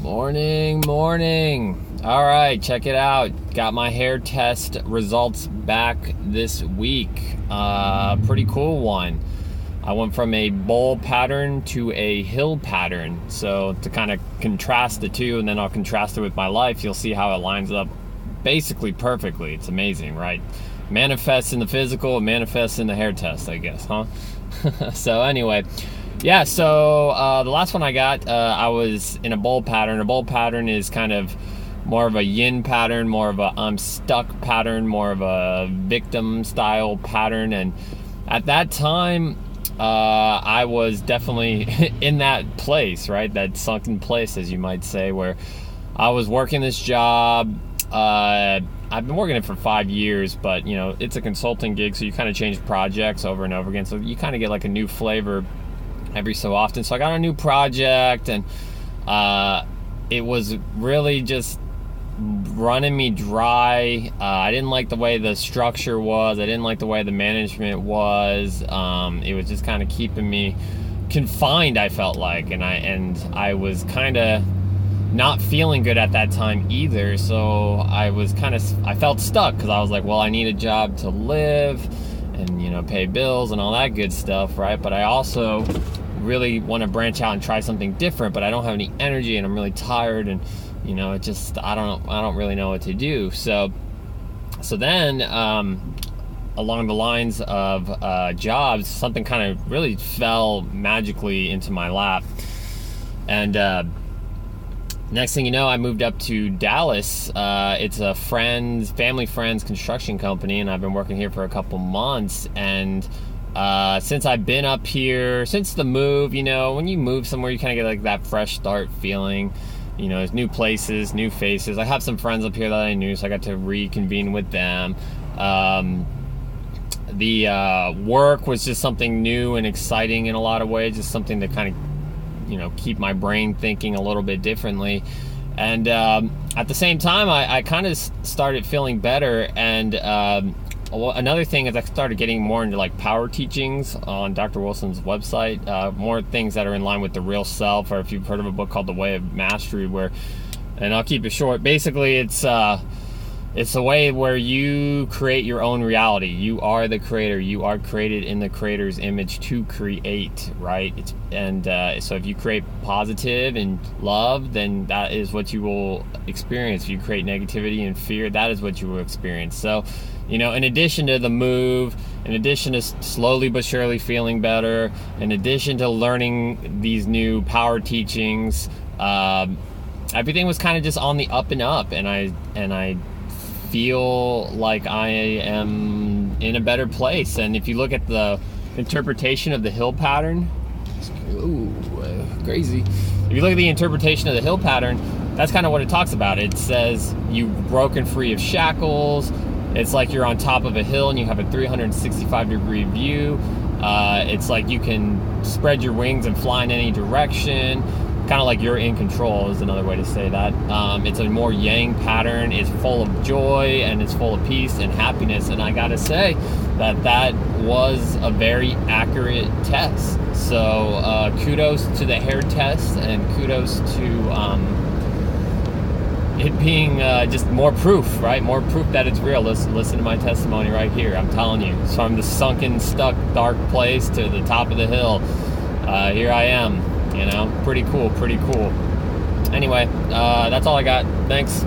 Morning. All right, check it out. Got my hair test results back this week. Pretty cool one. I went from a bowl pattern to a hill pattern. So to kind of contrast the two, and then I'll contrast it with my life, you'll see how it lines up basically perfectly. It's amazing, right? Manifests in the physical, it manifests in the hair test, I guess, huh? So anyway, yeah, so the last one I got, I was in a bowl pattern. A bowl pattern is kind of more of a yin pattern, more of a I'm stuck pattern, more of a victim style pattern. And at that time, I was definitely in that place, right? That sunken place, as you might say, where I was working this job. I've been working it for 5 years, but you know, it's a consulting gig, so you kind of change projects over and over again. So you kind of get like a new flavor every so often. So I got a new project, and it was really just running me dry. I didn't like the way the structure was. I didn't like the way the management was. It was just kind of keeping me confined, I felt like, and I was kind of not feeling good at that time either. So I felt stuck, because I was like, well, I need a job to live and, you know, pay bills and all that good stuff, right? But I also really want to branch out and try something different, but I don't have any energy, and I'm really tired, and you know, it just, I don't really know what to do. So then along the lines of jobs, something kind of really fell magically into my lap, and next thing you know, I moved up to Dallas. It's a family friend's construction company, and I've been working here for a couple months. And since I've been up here, since the move, you know, when you move somewhere, you kind of get like that fresh start feeling. You know, there's new places, new faces. I have some friends up here that I knew, so I got to reconvene with them. The work was just something new and exciting in a lot of ways, just something to kind of, you know, keep my brain thinking a little bit differently. And at the same time, I kind of started feeling better. And another thing is I started getting more into like power teachings on Dr. Wilson's website, more things that are in line with the real self, or if you've heard of a book called The Way of Mastery, and I'll keep it short. Basically, it's a way where you create your own reality. You are the creator. You are created in the creator's image to create, right? So if you create positive and love, then that is what you will experience. If you create negativity and fear, that is what you will experience. So, you know, in addition to the move, in addition to slowly but surely feeling better, in addition to learning these new power teachings, everything was kind of just on the up and up, and I feel like I am in a better place. And if you look at the interpretation of the hill pattern, crazy. If you look at the interpretation of the hill pattern, that's kind of what it talks about. It says you've broken free of shackles. It's like you're on top of a hill and you have a 365-degree view. It's like you can spread your wings and fly in any direction. Kind of like you're in control is another way to say that. It's a more yang pattern. It's full of joy, and it's full of peace and happiness. And I gotta say that was a very accurate test. So kudos to the hair test, and kudos to it being just more proof, right? More proof that it's real. Listen to my testimony right here. I'm telling you. So from the sunken, stuck, dark place to the top of the hill, here I am. You know, pretty cool. Anyway, that's all I got. Thanks.